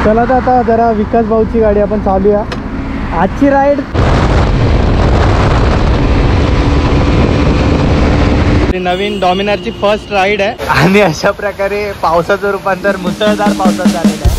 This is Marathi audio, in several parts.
चला तर आता जरा विकास भाऊची गाडी आपण चालूया. आजची राईड नवीन डॉमिनरची फर्स्ट राईड आहे आणि अशा प्रकारे पावसाचं रूपांतर मुसळधार पावसात झालेलं आहे.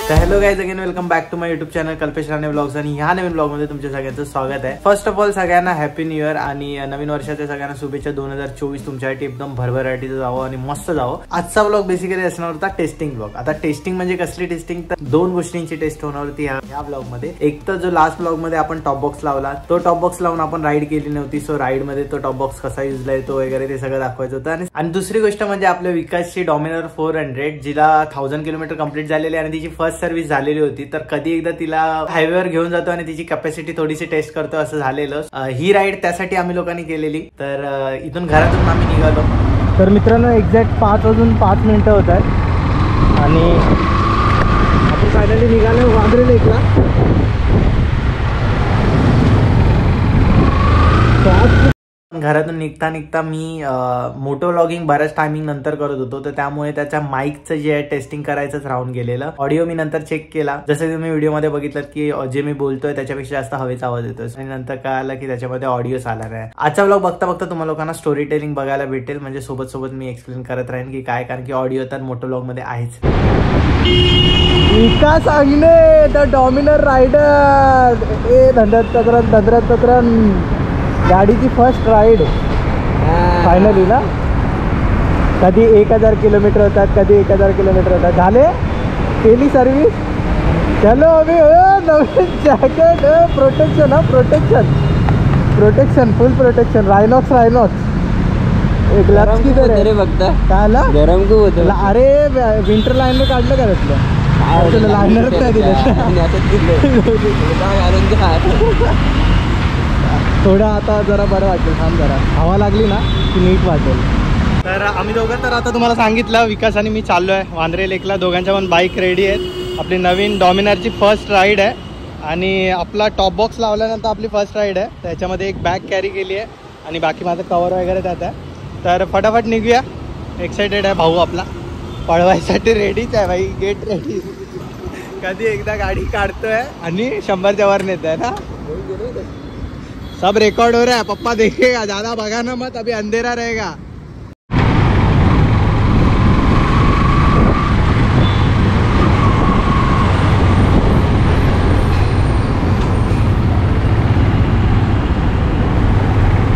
तर hello guys, again welcome back to my YouTube channel Kalpesh Rane vlogs. आणि ह्या नवीन ब्लॉग मध्ये तुमच्या सगळ्यांचं स्वागत आहे. फर्स्ट ऑफ ऑल सगळ्यांना हॅपी न्यू इयर आणि नवीन वर्षाच्या सगळ्यांना शुभेच्छा. 2024 तुमच्यासाठी एकदम भरभराटीचं जावं आणि मस्त जावं. आजचा ब्लॉग बेसिकली असणार होता टेस्टिंग ब्लॉग. आता टेस्टिंग म्हणजे कसली टेस्टिंग, तर दोन गोष्टींची टेस्ट होणार होती ह्या ब्लॉग मध्ये. एक तर जो लास्ट ब्लॉग मध्ये आपण टॉप बॉक्स लावला, तो टॉप बॉक्स लावून आपण राईड केली नव्हती. सो राईड मध्ये तो टॉप बॉक्स कसा युजला येतो वगैरे ते सगळं दाखवायचं होतं. आणि दुसरी गोष्ट म्हणजे आपल्या विकासची डॉमिनर 400 जिला 1000 किलोमीटर कंप्लीट झालेली आणि तिची फर्स्ट सर्व्हिस झालेली होती. तर कधी एकदा तिला हायवेवर घेऊन जातो आणि तिची कॅपॅसिटी थोडीशी टेस्ट करतो, असं झालेलं. ही राईड त्यासाठी आम्ही लोकांनी केलेली. तर इथून घरातून आम्ही निघालो. तर मित्रांनो, एक्झॅक्ट 5:05 होत आहेत आणि आपण फायनली निघालो वांद्रे लेकला. घरातून निघता निघता मी मोटो व्लॉगिंग बऱ्याच टायमिंग नंतर करत होतो, तर त्यामुळे त्याच्या माईकचं जे आहे टेस्टिंग करायचंच राहून गेलेलं. ऑडिओ मी नंतर चेक केला, जसं तुम्ही व्हिडिओमध्ये बघितलं की जे मी बोलतोय त्याच्यापेक्षा जास्त हवेचा आवाज येतोय आणि नंतर कळालं की त्याच्यामध्ये ऑडिओ आला नाही. आजचा व्लॉग बघता बघता तुम्हाला लोकांना स्टोरी टेलिंग बघायला भेटेल, म्हणजे सोबत सोबत मी एक्सप्लेन करत राहीन की काय, कारण की ऑडिओ तर मोटो व्लॉग मध्ये आहेच. विकास सांगणे द डॉमिनर रायडर ए धंद्रात गाडीची फर्स्ट राईड फायनली ना. कधी 1000 किलोमीटर होतात, कधी 1000 किलोमीटर होतात. झाले, केली सर्व्हिस. चलो अभी नवीन jacket, protection protection full protection, रायनॉक्स एक ग्लास की तर फक्त काय गरम खूप होतं. अरे विंटर लाईन काढलं का त्यातलं लायनरच नाही दिलं. थोडं आता जरा बरं वाटेल. थांब जरा हवा लागली ना की नीट वाटेल. तर आम्ही दोघं तर आता तुम्हाला सांगितलं, विकास आणि मी चाललो आहे वांद्रे लेकला. दोघांच्या पण बाईक रेडी आहेत. आपली नवीन डॉमिनरची फर्स्ट राईड आहे आणि आपला टॉप बॉक्स लावल्यानंतर आपली फर्स्ट राईड आहे. त्याच्यामध्ये एक बॅग कॅरी केली आहे आणि बाकी माझं कवर वगैरे त्यात आहे. तर फटाफट निघूया. एक्सायटेड आहे भाऊ आपला, पळवायसाठी रेडीच आहे भाई, गेट रेडी. कधी एकदा गाडी काढतोय आणि 100च्या वर नेत आहे ना. सब रिकॉर्ड हो रहा है, पप्पा देखेगा, ज्यादा भगाना मत, अभी अंधेरा रहेगा.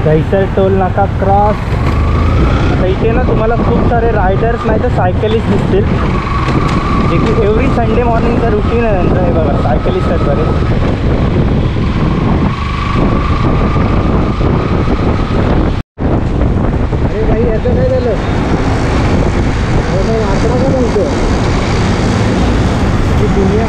दहिसर टोल नाका क्रॉस. इथे ना तुम्हाला खूप सारे रायडर्स नाही तर सायकलिस्ट दिसतील, जे की एव्हरी संडे मॉर्निंगचा रुटीन आहे त्यांचं. हे बघा, सायकलिस्ट आहेत बरेच. अरे भाई याचं काय झालं, आता का बोलतो की दुनिया.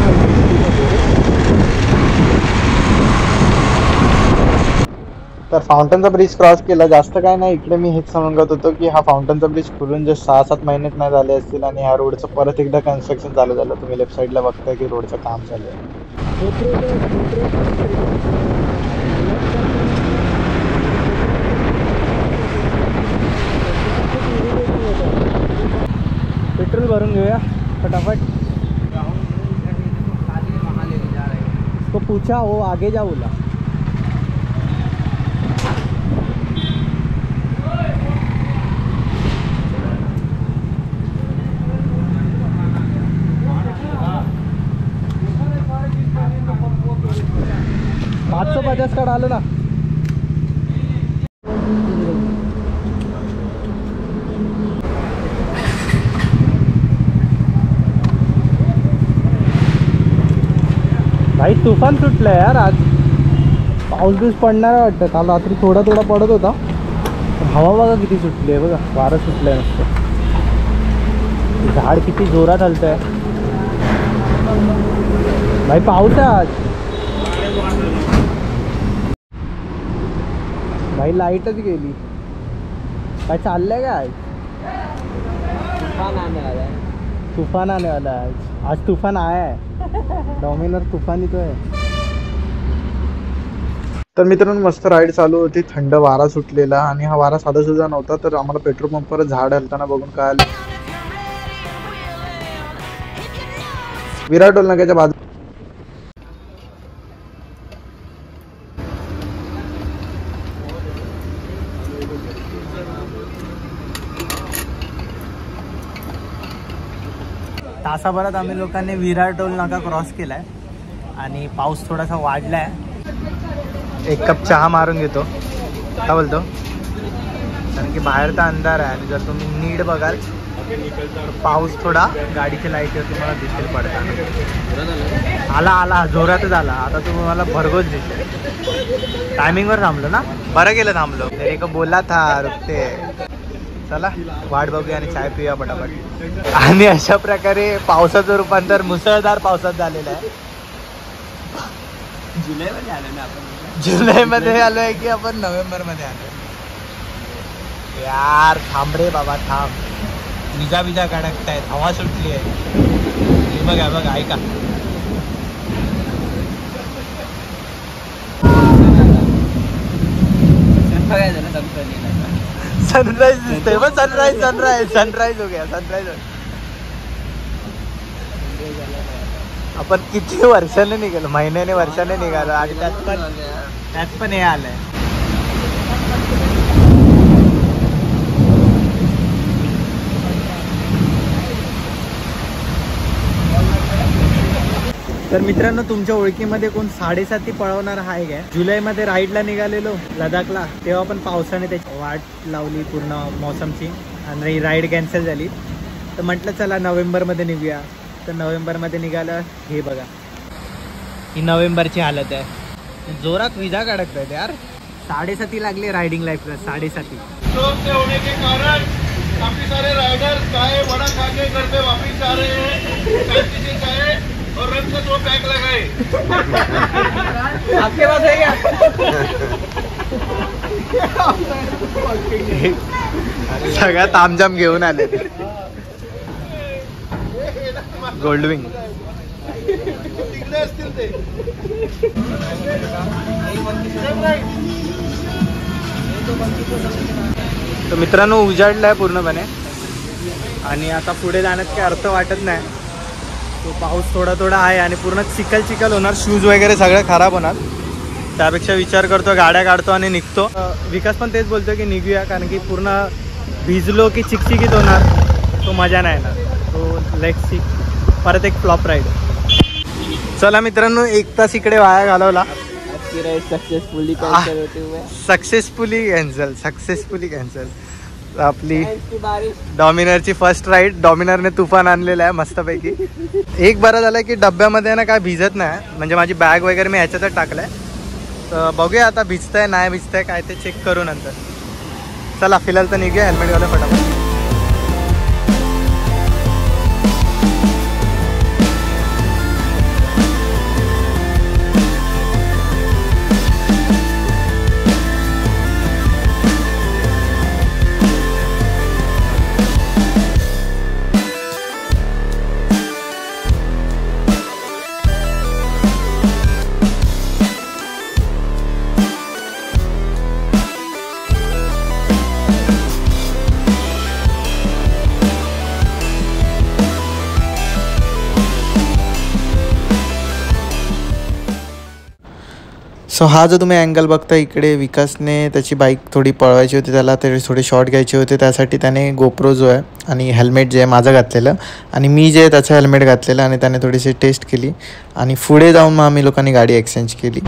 तर फाउंटनचा ब्रिज क्रॉस केला. जास्त काय नाही इकडे. मी हेच सांगत होतो की हा फाउंटनचा ब्रिज खुलून जे 6-7 महिन्यात नाही झाले असतील आणि ह्या रोडचं परत एकदा कन्स्ट्रक्शन चालू झालं. तुम्ही लेफ्ट साईडला बघताय की रोडचं काम चालू आहे. पेट्रोल भरून घेऊया फटाफट. तो पूछा वो आगे जा बोला. $550 का डालो ना. भाई तुफान सुटलंय यार आज. पाऊस बीस पडणार वाटतं. काल रात्री थोडा पडत होता. हवा बघा किती सुटली आहे, बघा वारं सुटलंय नुसतं. झाड किती जोरात हलतंय भाई. पाऊस आहे आज भाई. लाईटच गेली. काय चाललंय का आज? तूफान आने वाला है आज तूफान आया है. डॉमिनर तूफान ही तो है. तर मित्रांनो मस्त राईड चालू होती, थंड वारा सुटलेला आणि हा वारा साधा सुद्धा नव्हता. तर आम्हाला पेट्रोल पंपावर झाड हलताना बघून कळालं विराट टोल नाक्याच्या बाजू तासाभरात आम्ही लोकांनी विरार टोल नाका क्रॉस केलाय आणि पाऊस थोडासा वाढलाय. एक कप चहा मारून घेतो. काय बोलतो? कारण की बाहेर तर अंधार आहे आणि जर तुम्ही नीट बघाल तर पाऊस थोडा गाडीच्या लाईटवर तुम्हाला दिसेल पडताना. आला आला जोरातच आला. आता तुम्हाला भरघोस दिसेल. टायमिंगवर थांबलो ना, बरं केलं थांबलो. तरी का बोला था रुकते. चला वाट बघूया आणि चाय पिऊया पटापट. आणि अशा प्रकारे पावसाचं रूपांतर मुसळधार पावसात झालेलं आहे. जुलैमध्ये आलो ना आपण. जुलैमध्ये आलोय की आपण नोव्हेंबरमध्ये आलोय? यार थांब रे बाबा थांब. विजा विजा कडकतायत, हवा सुटली आहे. बघा बघा ऐका. सनराइज दिसतोय बघ. सनराइज सनराइज सनराइज हो गया. सनराइज आपण किती वर्षाने निघालो, महिन्याने वर्षाने निघालो आणि त्यात पण हे आलंय. तर मित्रांनो तुमच्या ओळखीमध्ये कोण 7.5 पळवणार आहे काय? जुलैमध्ये राईडला निघालेलो लडाखला, तेव्हा पण पावसाने त्याची वाट लावली पूर्ण मोसमची आणि राईड कॅन्सल झाली. तर म्हटलं चला नोव्हेंबरमध्ये निघूया. तर नोव्हेंबरमध्ये निघालं. हे बघा ही नोव्हेंबरची हालत आहे. जोरात विजा काढत आहेत यार. 7.5 लागले रायडिंग लाईफला. 7.5 होने के कारण काफी सारे राइडर्स चाय वड़ा खा के घर पे वापिस जा रहे हैं. चाय और रंग से 2 पैक लगाए. आपके पास है क्या? सगळ्या तामजाम घेऊन आले. गोल्डविंग तर मित्रांनो उजाडलाय पूर्णपणे आणि आता पुढे जाण्यात काही अर्थ वाटत नाही. तो पाऊस थोडा थोडा आहे आणि पूर्ण चिखल चिखल होणार. शूज वगैरे सगळं खराब होणार. त्यापेक्षा विचार करतो गाड्या काढतो आणि निघतो. विकास पण तेच बोलतो की निघूया, कारण की पूर्ण भिजलो की चिकचिकीत होणार. तो मजा नाही येणार. तो लेट्स सी परत एक फ्लॉप राईड. चला मित्रांनो 1 तास इकडे वाया घालवला. Successfully cancel. आपली डॉमिनरची फर्स्ट राईड. डॉमिनरने तुफान आणलेला आहे मस्तपैकी. एक बरं झालं की डब्यामध्ये ना काय भिजत नाही. म्हणजे माझी बॅग वगैरे मी ह्याच्यातच टाकलाय. तर बघूया आता भिजतंय नाही भिजतंय काय ते चेक करू नंतर. चला फिलहाल तर निघूया. हेल्मेटवाला फटाफट. सो हा जो तुम्ही अँगल बघता इकडे, विकासने त्याची बाईक थोडी पळवायची होती, त्याला ते थोडे शॉट घ्यायचे होते. त्यासाठी त्याने गोप्रो जो आहे आणि हेल्मेट जे आहे माझं घातलेलं आणि मी जे आहे त्याचं हेल्मेट घातलेलं आणि त्याने थोडीशी टेस्ट केली आणि पुढे जाऊन मग आम्ही लोकांनी गाडी एक्सचेंज केली.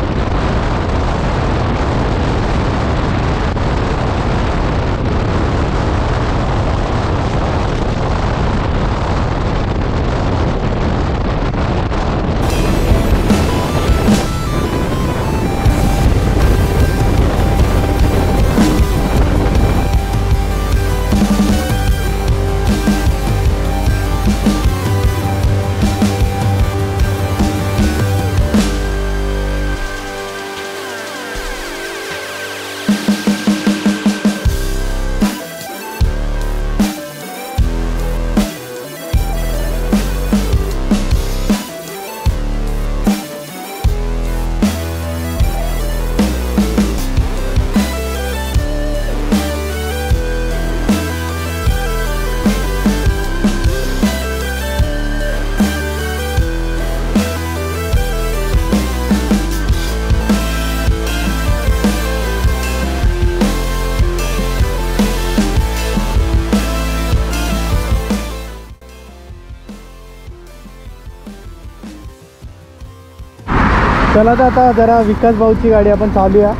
चला तर आता जरा विकास भाऊची गाडी आपण चालूया.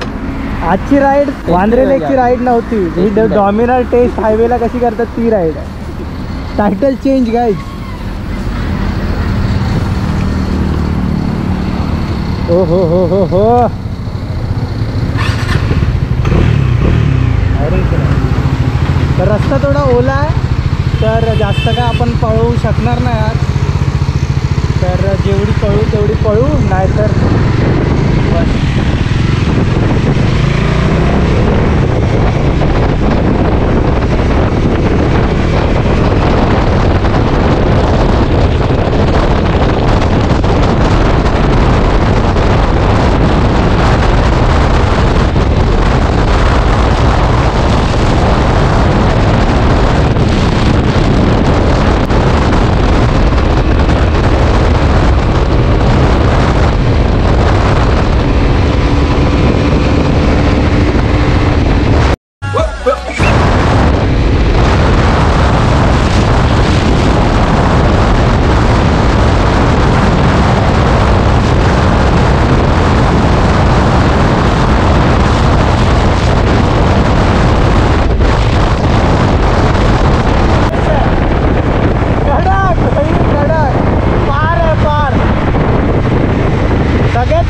आजची राईड वांद्रे लेकची राईड नव्हती, ही डॉमिनर टेस्ट हायवेला कशी करतात ती राईड. Title change guys. हो हो हो हो हो. अरे तर रस्ता थोडा ओला आहे तर जास्त काय आपण पळवू शकणार नाही आज. तर जेवढी पळू तेवढी पळू, नाहीतर बस.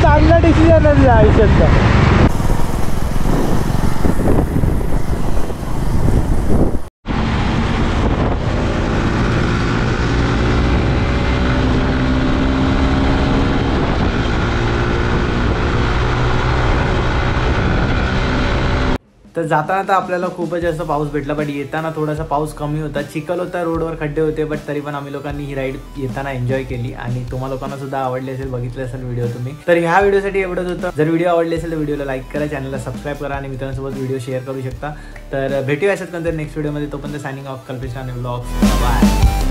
चांगला डिसिजन आहे आयुष्याचा. तर जाताना तर आपल्याला खूपच जास्त पाऊस भेटला, बट येताना थोडासा पाऊस कमी होता, चिखल होता, रोडवर खड्डे होते, बट तरी पण आम्ही लोकांनी ही राईड येताना एन्जॉय केली आणि तुम्हा लोकांना सुद्धा आवडली असेल, बघितले असेल व्हिडिओ तुम्ही. तर ह्या व्हिडिओसाठी एवढंच होतं. जर व्हिडिओ आवडली असेल तर व्हिडिओला लाईक करा, चॅनलला सबस्क्राईब करा आणि मित्रांसोबत व्हिडिओ शेअर करू शकता. तर भेटूया अशाच नंतर नेक्स्ट व्हिडिओमध्ये. तोपर्यंत signing off, Kalpesh Rane vlogs. Bye.